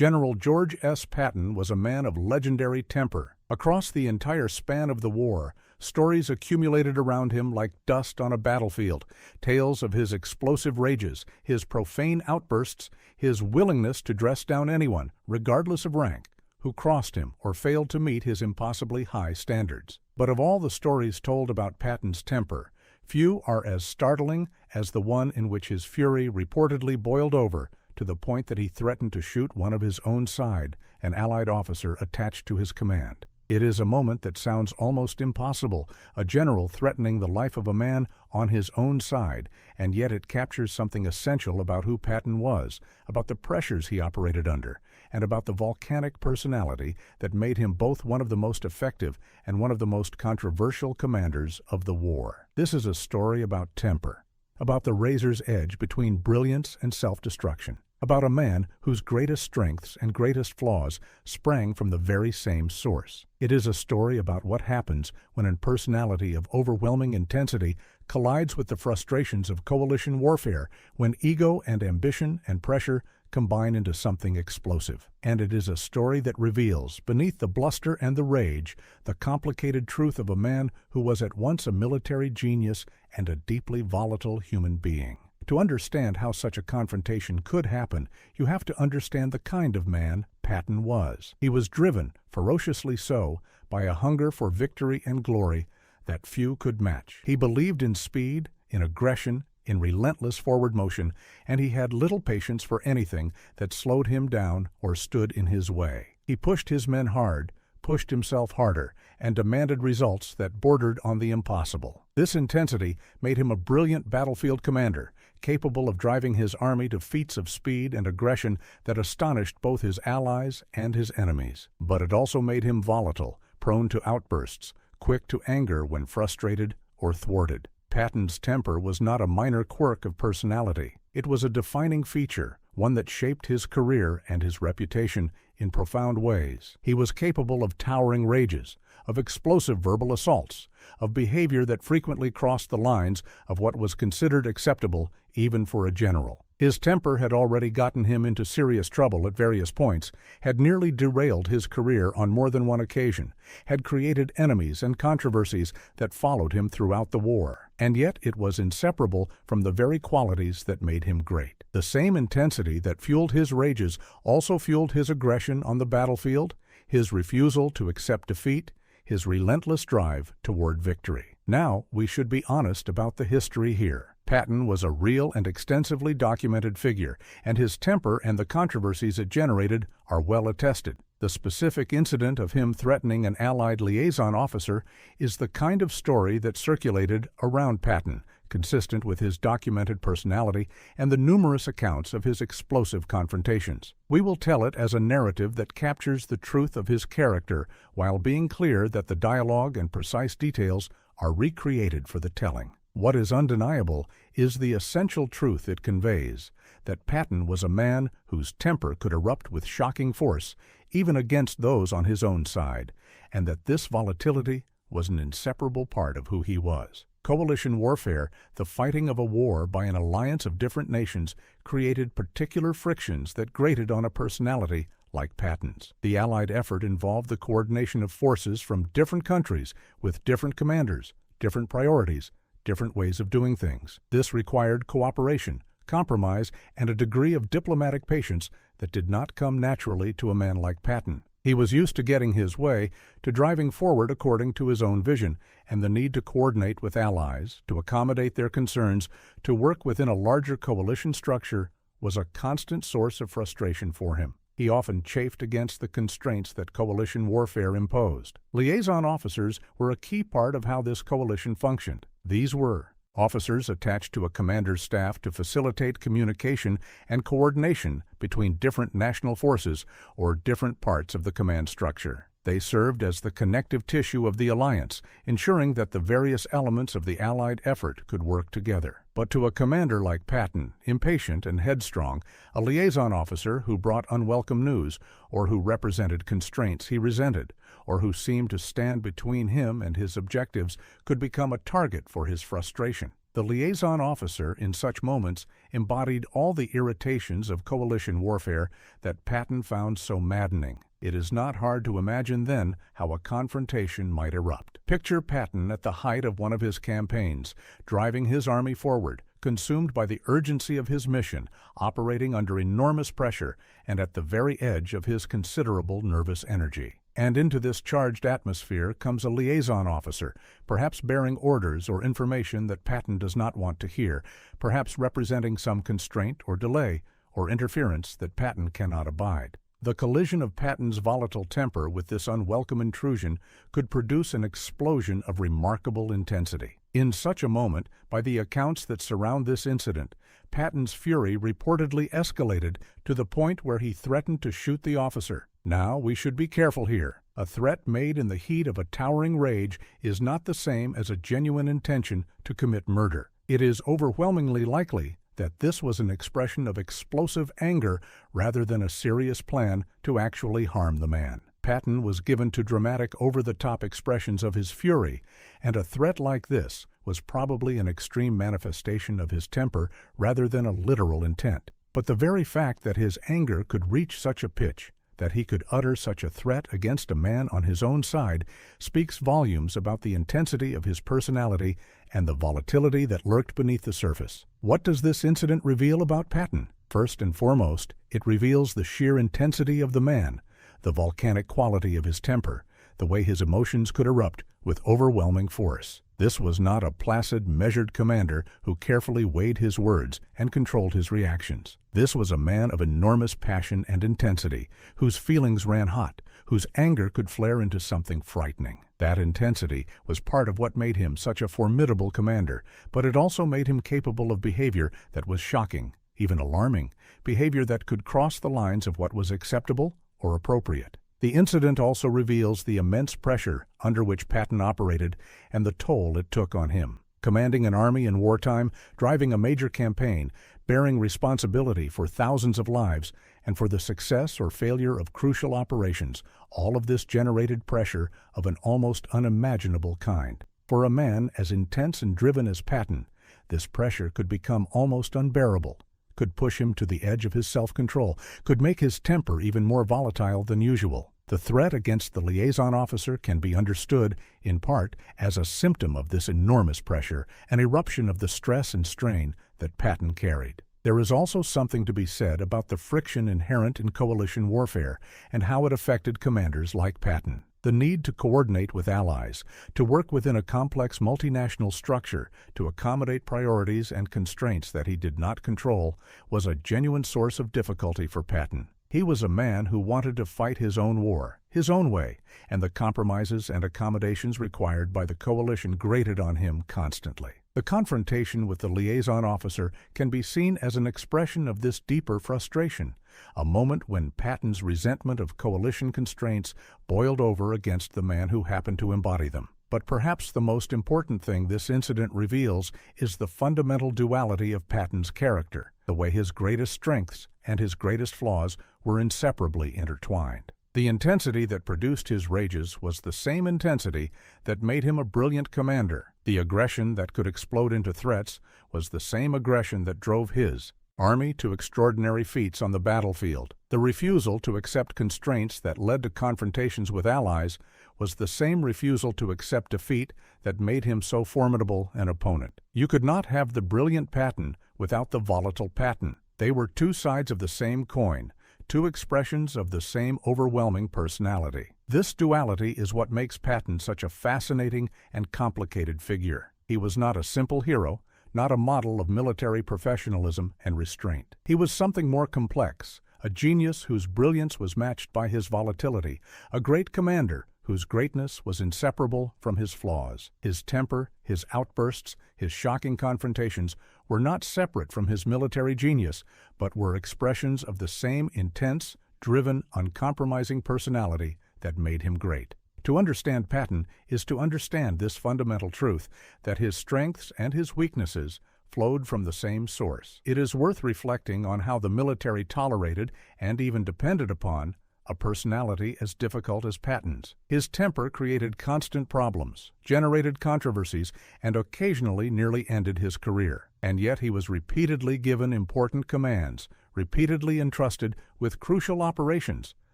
General George S. Patton was a man of legendary temper. Across the entire span of the war, stories accumulated around him like dust on a battlefield, tales of his explosive rages, his profane outbursts, his willingness to dress down anyone, regardless of rank, who crossed him or failed to meet his impossibly high standards. But of all the stories told about Patton's temper, few are as startling as the one in which his fury reportedly boiled over to the point that he threatened to shoot one of his own side, an Allied officer attached to his command. It is a moment that sounds almost impossible, a general threatening the life of a man on his own side, and yet it captures something essential about who Patton was, about the pressures he operated under, and about the volcanic personality that made him both one of the most effective and one of the most controversial commanders of the war. This is a story about temper, about the razor's edge between brilliance and self-destruction, about a man whose greatest strengths and greatest flaws sprang from the very same source. It is a story about what happens when a personality of overwhelming intensity collides with the frustrations of coalition warfare, when ego and ambition and pressure combine into something explosive. And it is a story that reveals, beneath the bluster and the rage, the complicated truth of a man who was at once a military genius and a deeply volatile human being. To understand how such a confrontation could happen, you have to understand the kind of man Patton was. He was driven, ferociously so, by a hunger for victory and glory that few could match. He believed in speed, in aggression, in relentless forward motion, and he had little patience for anything that slowed him down or stood in his way. He pushed his men hard, pushed himself harder, and demanded results that bordered on the impossible. This intensity made him a brilliant battlefield commander, capable of driving his army to feats of speed and aggression that astonished both his allies and his enemies. But it also made him volatile, prone to outbursts, quick to anger when frustrated or thwarted. Patton's temper was not a minor quirk of personality. It was a defining feature, one that shaped his career and his reputation in profound ways. He was capable of towering rages, of explosive verbal assaults, of behavior that frequently crossed the lines of what was considered acceptable even for a general. His temper had already gotten him into serious trouble at various points, had nearly derailed his career on more than one occasion, had created enemies and controversies that followed him throughout the war. And yet it was inseparable from the very qualities that made him great. The same intensity that fueled his rages also fueled his aggression on the battlefield, his refusal to accept defeat, his relentless drive toward victory. Now, we should be honest about the history here. Patton was a real and extensively documented figure, and his temper and the controversies it generated are well attested. The specific incident of him threatening an Allied liaison officer is the kind of story that circulated around Patton, consistent with his documented personality and the numerous accounts of his explosive confrontations. We will tell it as a narrative that captures the truth of his character while being clear that the dialogue and precise details are recreated for the telling. What is undeniable is the essential truth it conveys, that Patton was a man whose temper could erupt with shocking force, even against those on his own side, and that this volatility was an inseparable part of who he was. Coalition warfare, the fighting of a war by an alliance of different nations, created particular frictions that grated on a personality like Patton's. The Allied effort involved the coordination of forces from different countries with different commanders, different priorities, different ways of doing things. This required cooperation, compromise, and a degree of diplomatic patience that did not come naturally to a man like Patton. He was used to getting his way, to driving forward according to his own vision, and the need to coordinate with allies, to accommodate their concerns, to work within a larger coalition structure was a constant source of frustration for him. He often chafed against the constraints that coalition warfare imposed. Liaison officers were a key part of how this coalition functioned. These were officers attached to a commander's staff to facilitate communication and coordination between different national forces or different parts of the command structure. They served as the connective tissue of the alliance, ensuring that the various elements of the Allied effort could work together. But to a commander like Patton, impatient and headstrong, a liaison officer who brought unwelcome news, or who represented constraints he resented, or who seemed to stand between him and his objectives, could become a target for his frustration. The liaison officer in such moments embodied all the irritations of coalition warfare that Patton found so maddening. It is not hard to imagine then how a confrontation might erupt. Picture Patton at the height of one of his campaigns, driving his army forward, consumed by the urgency of his mission, operating under enormous pressure, and at the very edge of his considerable nervous energy. And into this charged atmosphere comes a liaison officer, perhaps bearing orders or information that Patton does not want to hear, perhaps representing some constraint or delay or interference that Patton cannot abide. The collision of Patton's volatile temper with this unwelcome intrusion could produce an explosion of remarkable intensity. In such a moment, by the accounts that surround this incident, Patton's fury reportedly escalated to the point where he threatened to shoot the officer. Now, we should be careful here. A threat made in the heat of a towering rage is not the same as a genuine intention to commit murder. It is overwhelmingly likely that this was an expression of explosive anger rather than a serious plan to actually harm the man. Patton was given to dramatic over-the-top expressions of his fury, and a threat like this was probably an extreme manifestation of his temper rather than a literal intent. But the very fact that his anger could reach such a pitch, that he could utter such a threat against a man on his own side, speaks volumes about the intensity of his personality and the volatility that lurked beneath the surface. What does this incident reveal about Patton? First and foremost, it reveals the sheer intensity of the man, the volcanic quality of his temper, the way his emotions could erupt with overwhelming force. This was not a placid, measured commander who carefully weighed his words and controlled his reactions. This was a man of enormous passion and intensity, whose feelings ran hot, whose anger could flare into something frightening. That intensity was part of what made him such a formidable commander, but it also made him capable of behavior that was shocking, even alarming, behavior that could cross the lines of what was acceptable or appropriate. The incident also reveals the immense pressure under which Patton operated and the toll it took on him. Commanding an army in wartime, driving a major campaign, bearing responsibility for thousands of lives, and for the success or failure of crucial operations, all of this generated pressure of an almost unimaginable kind. For a man as intense and driven as Patton, this pressure could become almost unbearable, could push him to the edge of his self-control, could make his temper even more volatile than usual. The threat against the liaison officer can be understood, in part, as a symptom of this enormous pressure, an eruption of the stress and strain that Patton carried. There is also something to be said about the friction inherent in coalition warfare and how it affected commanders like Patton. The need to coordinate with allies, to work within a complex multinational structure, to accommodate priorities and constraints that he did not control, was a genuine source of difficulty for Patton. He was a man who wanted to fight his own war, his own way, and the compromises and accommodations required by the coalition grated on him constantly. The confrontation with the liaison officer can be seen as an expression of this deeper frustration, a moment when Patton's resentment of coalition constraints boiled over against the man who happened to embody them. But perhaps the most important thing this incident reveals is the fundamental duality of Patton's character, the way his greatest strengths and his greatest flaws were inseparably intertwined. The intensity that produced his rages was the same intensity that made him a brilliant commander. The aggression that could explode into threats was the same aggression that drove his army to extraordinary feats on the battlefield. The refusal to accept constraints that led to confrontations with allies was the same refusal to accept defeat that made him so formidable an opponent. You could not have the brilliant Patton without the volatile Patton. They were two sides of the same coin, two expressions of the same overwhelming personality. This duality is what makes Patton such a fascinating and complicated figure. He was not a simple hero, not a model of military professionalism and restraint. He was something more complex, a genius whose brilliance was matched by his volatility, a great commander whose greatness was inseparable from his flaws. His temper, his outbursts, his shocking confrontations were not separate from his military genius, but were expressions of the same intense, driven, uncompromising personality that made him great. To understand Patton is to understand this fundamental truth, that his strengths and his weaknesses flowed from the same source. It is worth reflecting on how the military tolerated, and even depended upon, a personality as difficult as Patton's. His temper created constant problems, generated controversies, and occasionally nearly ended his career. And yet he was repeatedly given important commands, repeatedly entrusted with crucial operations,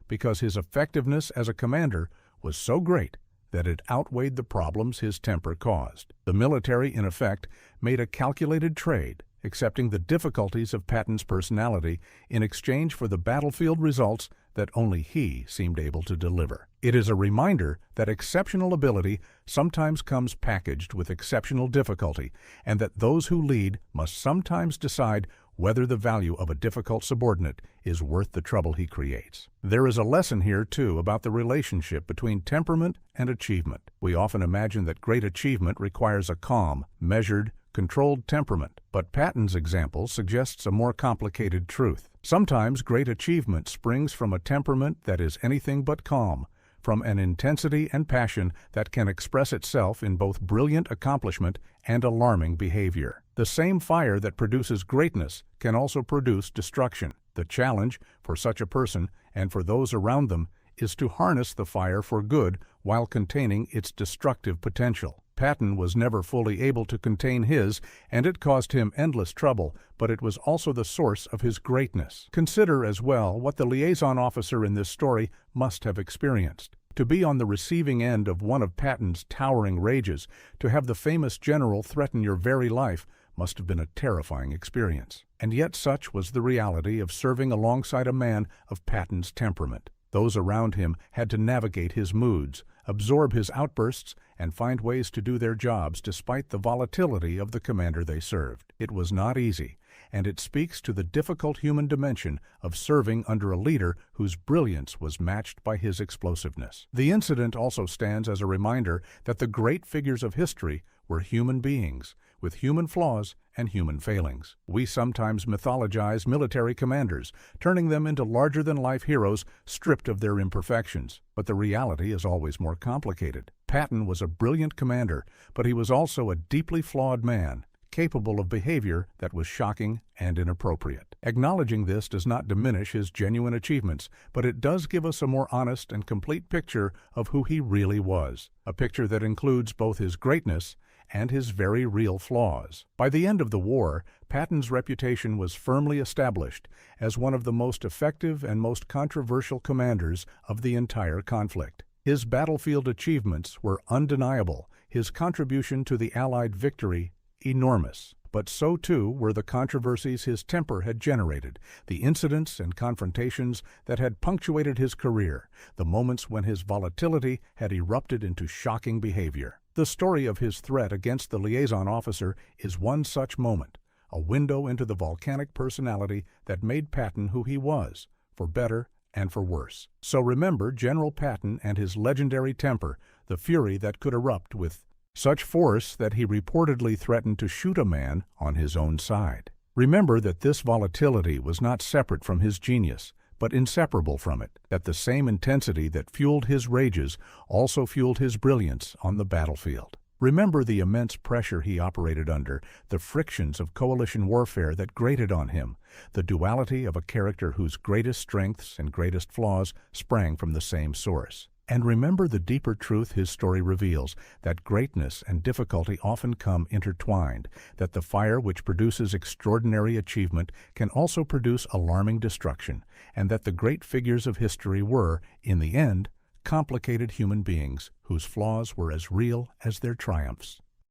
because his effectiveness as a commander was so great that it outweighed the problems his temper caused. The military, in effect, made a calculated trade, accepting the difficulties of Patton's personality in exchange for the battlefield results that only he seemed able to deliver. It is a reminder that exceptional ability sometimes comes packaged with exceptional difficulty, and that those who lead must sometimes decide whether the value of a difficult subordinate is worth the trouble he creates. There is a lesson here, too, about the relationship between temperament and achievement. We often imagine that great achievement requires a calm, measured, controlled temperament, but Patton's example suggests a more complicated truth. Sometimes great achievement springs from a temperament that is anything but calm, from an intensity and passion that can express itself in both brilliant accomplishment and alarming behavior. The same fire that produces greatness can also produce destruction. The challenge for such a person and for those around them is to harness the fire for good while containing its destructive potential. Patton was never fully able to contain his, and it caused him endless trouble, but it was also the source of his greatness. Consider as well what the liaison officer in this story must have experienced. To be on the receiving end of one of Patton's towering rages, to have the famous general threaten your very life, must have been a terrifying experience. And yet such was the reality of serving alongside a man of Patton's temperament. Those around him had to navigate his moods, absorb his outbursts, and find ways to do their jobs despite the volatility of the commander they served. It was not easy, and it speaks to the difficult human dimension of serving under a leader whose brilliance was matched by his explosiveness. The incident also stands as a reminder that the great figures of history were human beings, with human flaws and human failings. We sometimes mythologize military commanders, turning them into larger-than-life heroes stripped of their imperfections. But the reality is always more complicated. Patton was a brilliant commander, but he was also a deeply flawed man, capable of behavior that was shocking and inappropriate. Acknowledging this does not diminish his genuine achievements, but it does give us a more honest and complete picture of who he really was, a picture that includes both his greatness and his very real flaws. By the end of the war, Patton's reputation was firmly established as one of the most effective and most controversial commanders of the entire conflict. His battlefield achievements were undeniable, his contribution to the Allied victory enormous. But so too were the controversies his temper had generated, the incidents and confrontations that had punctuated his career, the moments when his volatility had erupted into shocking behavior. The story of his threat against the liaison officer is one such moment, a window into the volcanic personality that made Patton who he was, for better and for worse. So remember General Patton and his legendary temper, the fury that could erupt with such force that he reportedly threatened to shoot a man on his own side. Remember that this volatility was not separate from his genius, but inseparable from it, that the same intensity that fueled his rages also fueled his brilliance on the battlefield. Remember the immense pressure he operated under, the frictions of coalition warfare that grated on him, the duality of a character whose greatest strengths and greatest flaws sprang from the same source. And remember the deeper truth his story reveals, that greatness and difficulty often come intertwined, that the fire which produces extraordinary achievement can also produce alarming destruction, and that the great figures of history were, in the end, complicated human beings whose flaws were as real as their triumphs.